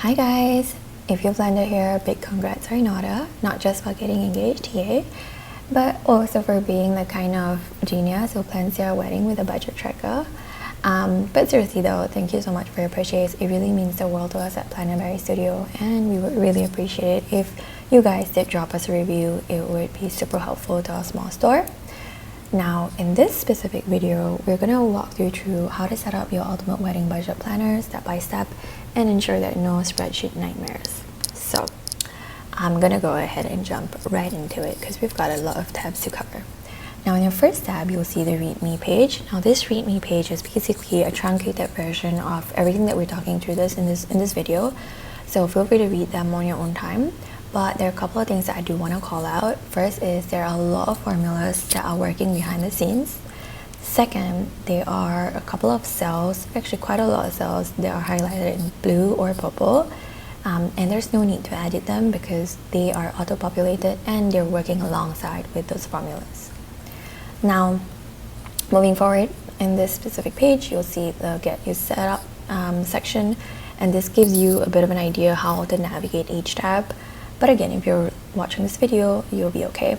Hi guys! If you've landed here, big congrats are in order, not just for getting engaged, yay, but also for being the kind of genius who plans your wedding with a budget tracker. But seriously though, thank you so much for your purchase. It really means the world to us at Planetary Studio, and we would really appreciate it if you guys did drop us a review. It would be super helpful to our small store. Now, in this specific video, we're going to walk you through how to set up your ultimate wedding budget planner step by step and ensure that no spreadsheet nightmares. So, I'm going to go ahead and jump right into it because we've got a lot of tabs to cover. Now, in your first tab, you'll see the README page. Now, this README page is basically a truncated version of everything that we're talking through in this video. So, feel free to read them on your own time. But there are a couple of things that I do want to call out. First is there are a lot of formulas that are working behind the scenes. Second, there are a couple of cells, actually quite a lot of cells that are highlighted in blue or purple. And there's no need to edit them because they are auto-populated and they're working alongside with those formulas. Now, moving forward in this specific page, you'll see the Get You Set Up section. And this gives you a bit of an idea how to navigate each tab. But again, if you're watching this video, you'll be okay.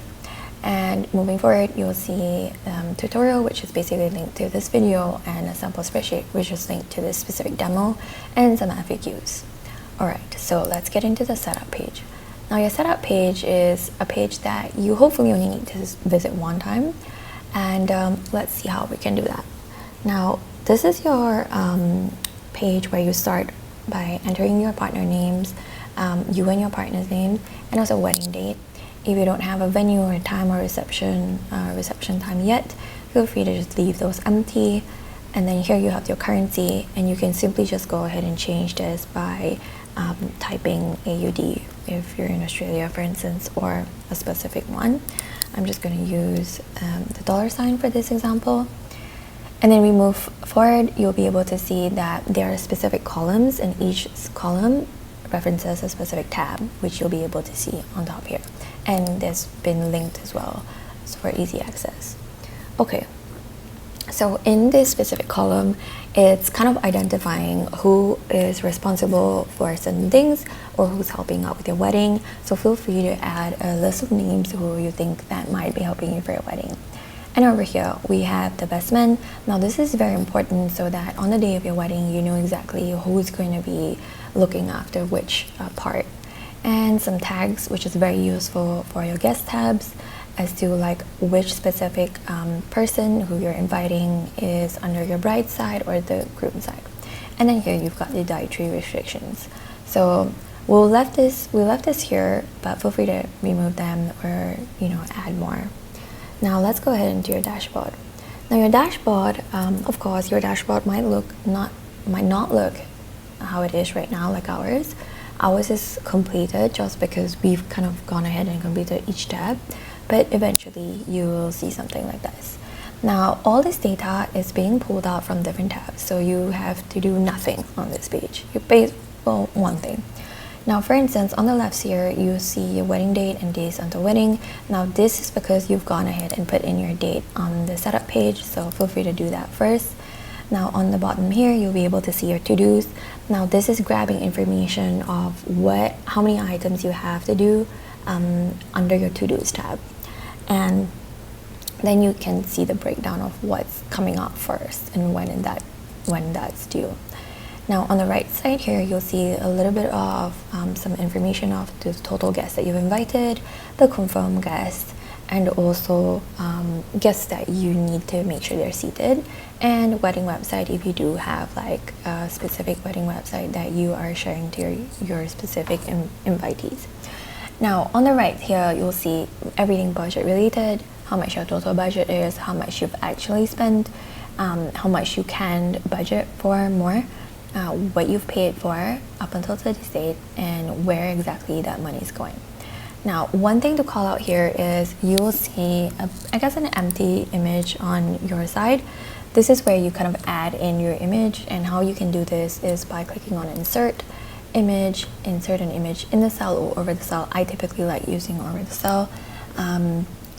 And moving forward, you'll see tutorial, which is basically linked to this video, and a sample spreadsheet, which is linked to this specific demo, and some FAQs. Alright, so let's get into the setup page. Now, your setup page is a page that you hopefully only need to visit one time. And let's see how we can do that. Now, this is your page where you start by entering your partner names, you and your partner's name, and also wedding date. If you don't have a venue or a time or reception time yet, feel free to just leave those empty. And then here you have your currency, and you can simply just go ahead and change this by typing AUD if you're in Australia, for instance, or a specific one. I'm just going to use the $sign for this example. And then we move forward, you'll be able to see that there are specific columns, and each column references a specific tab, which you'll be able to see on top here. And there's been linked as well for easy access. Okay, so in this specific column, it's kind of identifying who is responsible for certain things or who's helping out with your wedding. So feel free to add a list of names who you think that might be helping you for your wedding. And over here, we have the best man. Now, this is very important so that on the day of your wedding, you know exactly who's going to be looking after which part. And some tags, which is very useful for your guest tabs, as to like which specific person who you're inviting is under your bride's side or the groom's side. And then here you've got the dietary restrictions. So we left this here, but feel free to remove them or add more. Now let's go ahead into your dashboard. Now your dashboard, of course, your dashboard might not look how it is right now, like ours. Ours is completed just because we've kind of gone ahead and completed each tab, but eventually you will see something like this. Now all this data is being pulled out from different tabs, so you have to do nothing on this page. You pay one thing. Now, for instance, on the left here, you see your wedding date and days until wedding. Now, this is because you've gone ahead and put in your date on the setup page, so feel free to do that first. Now, on the bottom here, you'll be able to see your to-dos. Now, this is grabbing information of how many items you have to do under your to-dos tab. And then you can see the breakdown of what's coming up first and when that's due. Now on the right side here, you'll see a little bit of some information of the total guests that you've invited, the confirmed guests, and also guests that you need to make sure they're seated, and wedding website if you do have like a specific wedding website that you are sharing to your specific invitees. Now on the right here, you'll see everything budget related, how much your total budget is, how much you've actually spent, how much you can budget for more, what you've paid for up until today's date, and where exactly that money is going. Now, one thing to call out here is you will see, an empty image on your side. This is where you kind of add in your image, and how you can do this is by clicking on insert image, insert an image in the cell or over the cell. I typically like using over the cell.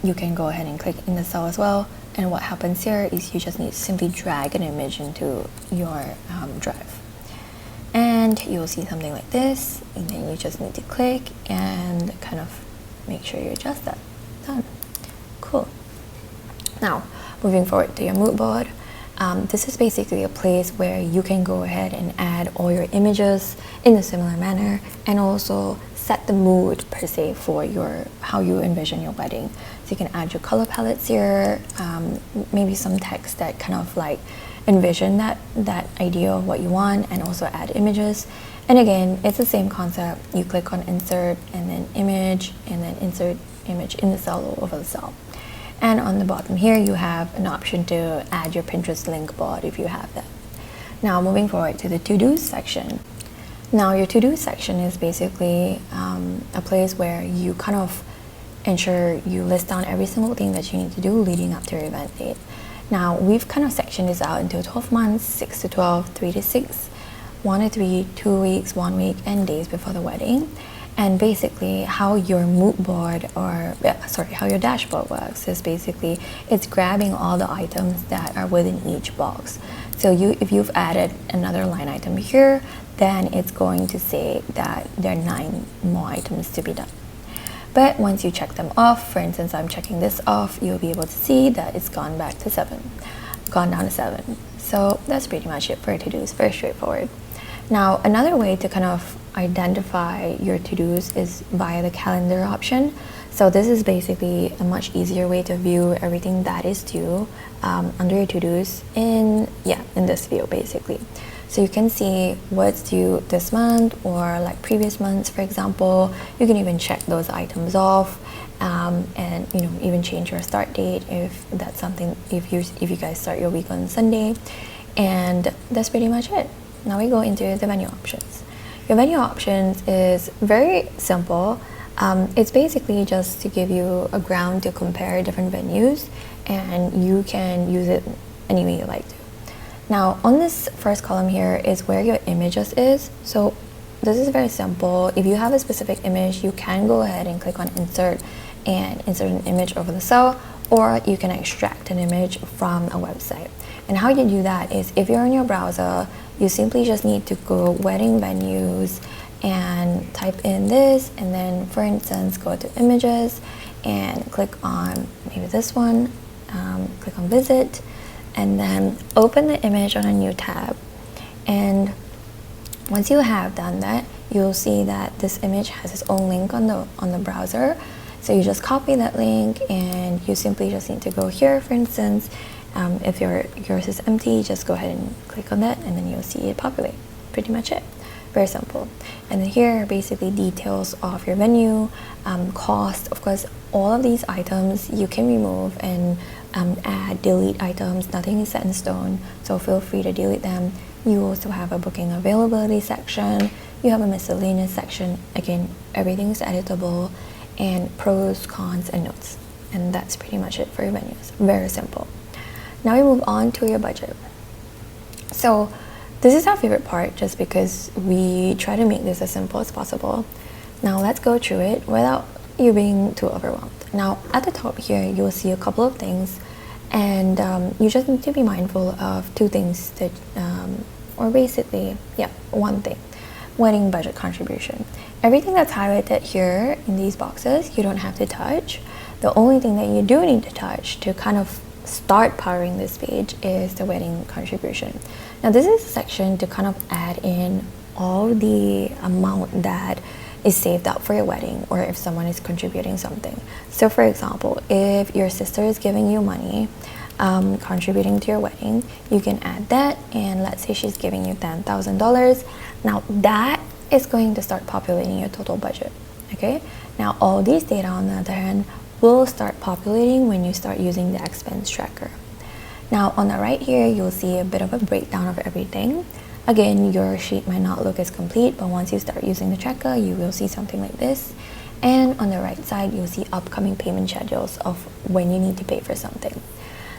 You can go ahead and click in the cell as well. And what happens here is you just need to simply drag an image into your drive. And end, you'll see something like this, and then you just need to click and kind of make sure you adjust that. Done. Cool. Now, moving forward to your mood board. This is basically a place where you can go ahead and add all your images in a similar manner, and also set the mood per se for how you envision your wedding. So you can add your color palettes here, maybe some text that kind of like envision that idea of what you want, and also add images. And again, it's the same concept. You click on insert and then image, and then insert image in the cell or over the cell. And on the bottom here, you have an option to add your Pinterest link board if you have that. Now moving forward to the to-dos section. Now your to-do section is basically a place where you kind of ensure you list down every single thing that you need to do leading up to your event date. Now we've kind of sectioned this out into 12 months, 6 to 12, 3 to 6, 1 to 3, 2 weeks, 1 week, and days before the wedding. And basically how your mood board how your dashboard works is basically it's grabbing all the items that are within each box. So if you've added another line item here, then it's going to say that there are 9 more items to be done. But once you check them off, for instance, I'm checking this off, you'll be able to see that it's gone down to 7. So that's pretty much it for to-dos, very straightforward. Now, another way to kind of identify your to-dos is via the calendar option. So this is basically a much easier way to view everything that is due under your to-dos in this view basically. So you can see what's due this month or like previous months, for example. You can even check those items off, and even change your start date if that's something, if you guys start your week on Sunday. And that's pretty much it. Now we go into the venue options. Your venue options is very simple. It's basically just to give you a ground to compare different venues, and you can use it any way you like to. Now on this first column here is where your images is. So this is very simple. If you have a specific image, you can go ahead and click on insert and insert an image over the cell, or you can extract an image from a website. And how you do that is if you're in your browser, you simply just need to go wedding venues and type in this, and then for instance go to images and click on maybe this one, click on visit, and then open the image on a new tab. And once you have done that, you'll see that this image has its own link on the browser. So you just copy that link, and you simply just need to go here, for instance. If yours is empty, just go ahead and click on that, and then you'll see it populate. Pretty much it. Very simple. And then here are basically details of your venue, cost. Of course, all of these items you can remove and add, delete items. Nothing is set in stone, so feel free to delete them. You also have a booking availability section. You have a miscellaneous section. Again, everything is editable, and pros, cons, and notes. And that's pretty much it for your venues. Very simple. Now we move on to your budget. So this is our favorite part, just because we try to make this as simple as possible. Now let's go through it without you being too overwhelmed. Now at the top here, you'll see a couple of things, and you just need to be mindful of 2 things that, or basically, one thing: wedding budget contribution. Everything that's highlighted here in these boxes, you don't have to touch. The only thing that you do need to touch to kind of start powering this page is the wedding contribution. Now this is a section to kind of add in all the amount that is saved up for your wedding, or if someone is contributing something. So for example, if your sister is giving you money, contributing to your wedding, you can add that, and let's say she's giving you $10,000. Now that is going to start populating your total budget. Okay, now all these data on the other hand will start populating when you start using the expense tracker. Now on the right here, you'll see a bit of a breakdown of everything. Again, your sheet might not look as complete, but once you start using the tracker, you will see something like this. And on the right side, you'll see upcoming payment schedules of when you need to pay for something.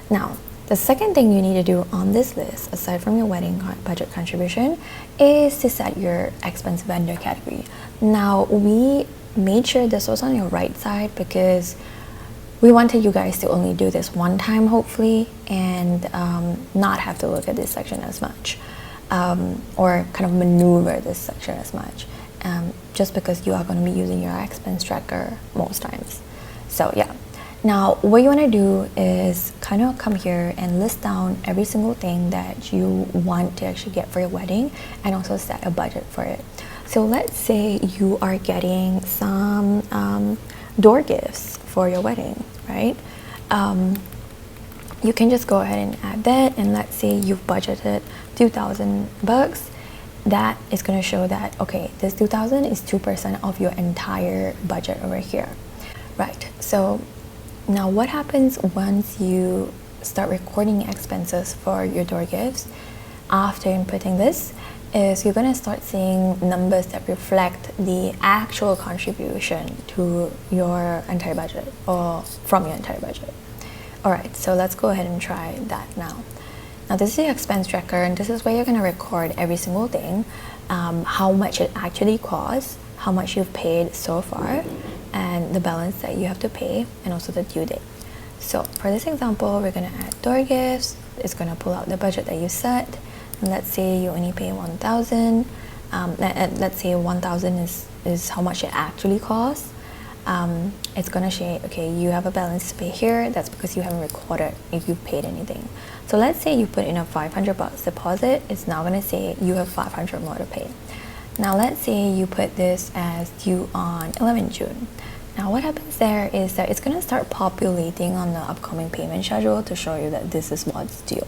Now, the second thing you need to do on this list, aside from your wedding budget contribution, is to set your expense vendor category. Now, we made sure this was on your right side because we wanted you guys to only do this one time, hopefully, and not have to look at this section as much. or kind of maneuver this section as much, just because you are going to be using your expense tracker most times. So yeah. Now what you want to do is kind of come here and list down every single thing that you want to actually get for your wedding, and also set a budget for it. So let's say you are getting some door gifts for your wedding, right? You can just go ahead and add that, and let's say you've budgeted $2,000. That is going to show that, okay, this 2,000 is 2% of your entire budget over here, right? So now what happens once you start recording expenses for your door gifts after inputting this is you're going to start seeing numbers that reflect the actual contribution to your entire budget, or from your entire budget. Alright, so let's go ahead and try that now. Now this is the expense tracker, and this is where you're going to record every single thing, how much it actually costs, how much you've paid so far, and the balance that you have to pay, and also the due date. So for this example, we're going to add door gifts. It's going to pull out the budget that you set, and let's say you only pay 1,000. Let's say 1,000 is how much it actually costs. It's going to say, okay, you have a balance to pay here. That's because you haven't recorded if you've paid anything. So let's say you put in a $500 deposit. It's now going to say you have 500 more to pay. Now let's say you put this as due on 11 June. Now what happens there is that it's going to start populating on the upcoming payment schedule to show you that this is what's due.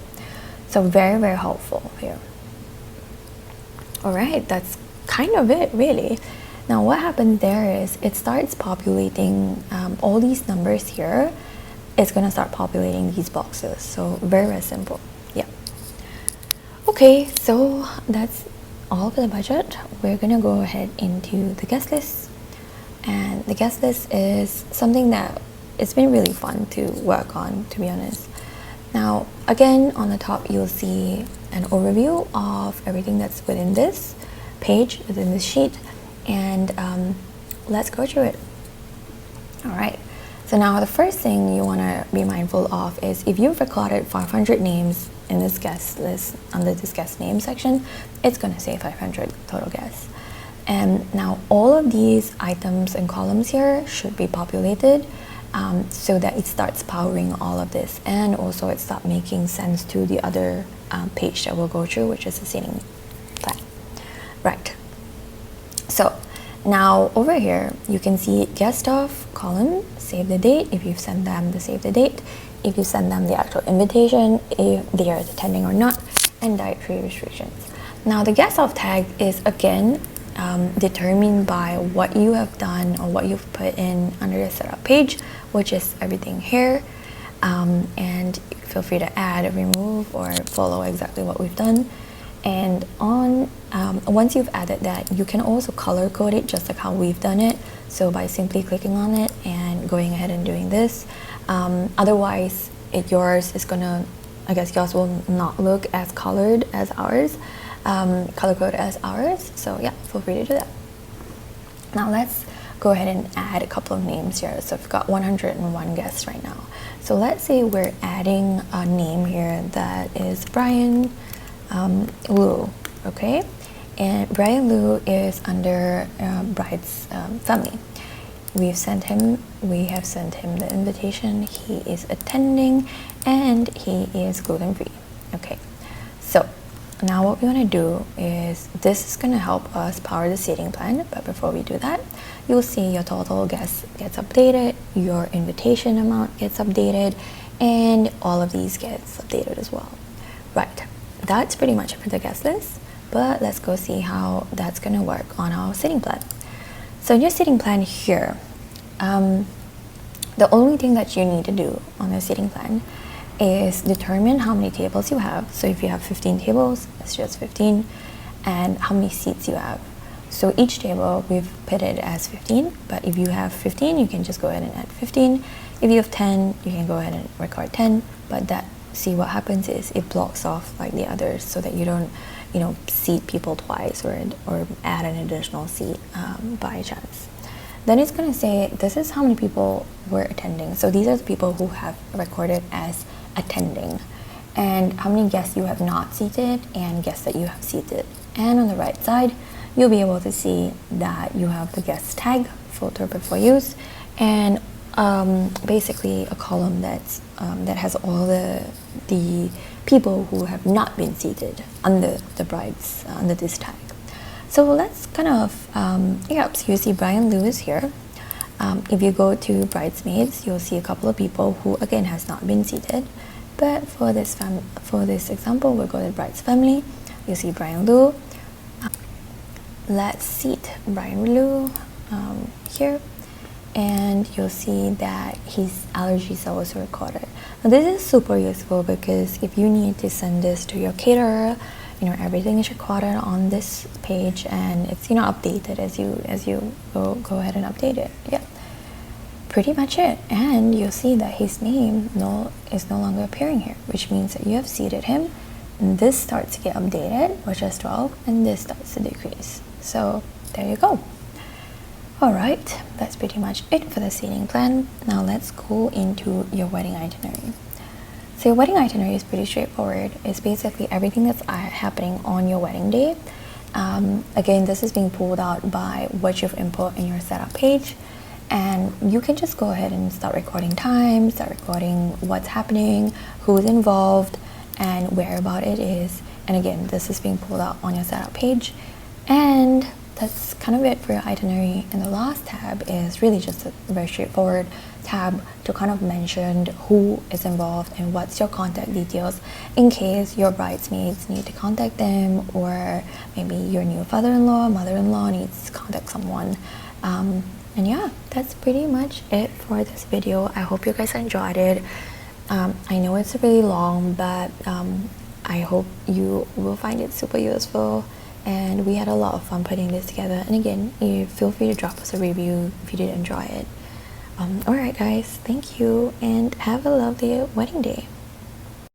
So very, very helpful here. Alright, that's kind of it really. Now what happens there is it starts populating all these numbers here. It's going to start populating these boxes. So very, very simple. Yeah. Okay, so that's all for the budget. We're going to go ahead into the guest list. And the guest list is something that it's been really fun to work on, to be honest. Now, again, on the top, you'll see an overview of everything that's within this page, within this sheet. And let's go through it. All right. So now the first thing you want to be mindful of is if you've recorded 500 names in this guest list, under this guest name section, it's going to say 500 total guests. And now all of these items and columns here should be populated so that it starts powering all of this, and also it starts making sense to the other page that we'll go through, which is the seating plan. Right. So now over here you can see guest of column, save the date if you've sent them the save the date, if you send them the actual invitation, if they are attending or not, and dietary restrictions. Now the guest of tag is again determined by what you have done or what you've put in under the setup page, which is everything here, and feel free to add, remove, or follow exactly what we've done. And on once you've added that, you can also color code it just like how we've done it, so by simply clicking on it and going ahead and doing this. Otherwise yours is gonna, I guess yours will not look as colored as ours, color code as ours. So yeah, feel free to do that. Now let's go ahead and add a couple of names here. So we've got 101 guests right now. So let's say we're adding a name here that is Brian Liu, okay? And Brian Liu is under bride's family. We have sent him the invitation. He is attending and he is gluten-free. Okay, so now what we want to do is, this is going to help us power the seating plan, but before we do that, you'll see your total guests gets updated, your invitation amount gets updated, and all of these gets updated as well. Right, that's pretty much it for the guest list, but let's go see how that's going to work on our seating plan. So in your seating plan here, the only thing that you need to do on the seating plan is determine how many tables you have. So if you have 15 tables, it's just 15, and how many seats you have. So each table we've put it as 15, but if you have 15, you can just go ahead and add 15. If you have 10, you can go ahead and record 10, but that, see what happens is it blocks off like the others so that you don't, seat people twice or add an additional seat by chance. Then it's going to say this is how many people were attending. So these are the people who have recorded as attending. and how many guests you have not seated and guests that you have seated. And on the right side, you'll be able to see that you have the guest tag, filter before use, and basically a column that's that has all the people who have not been seated under the brides under this tag. So let's kind of so you see Brian Lewis here. If you go to bridesmaids, you'll see a couple of people who again has not been seated. But for this example, we'll go to bride's family. You see Brian Liu. Let's seat Brian Liu here, and you'll see that his allergies are also recorded. Now this is super useful because if you need to send this to your caterer, everything is recorded on this page, and it's updated as you go ahead and update it. Yeah, pretty much it. And you'll see that his name is no longer appearing here, which means that you have seated him. And this starts to get updated, which is 12, and this starts to decrease. So there you go. All right, that's pretty much it for the seating plan. Now let's go into your wedding itinerary. So your wedding itinerary is pretty straightforward. It's basically everything that's happening on your wedding day. Again, this is being pulled out by what you've input in your setup page, and you can just go ahead and start recording time, start recording what's happening, who's involved, and where about it is. And again, this is being pulled out on your setup page, and that's kind of it for your itinerary. And the last tab is really just a very straightforward tab to kind of mention who is involved and what's your contact details in case your bridesmaids need to contact them, or maybe your new father-in-law, mother-in-law needs to contact someone. And yeah, that's pretty much it for this video. I hope you guys enjoyed it. I know it's really long, but I hope you will find it super useful, and we had a lot of fun putting this together. And again, feel free to drop us a review if you did enjoy it. Alright guys, thank you, and have a lovely wedding day.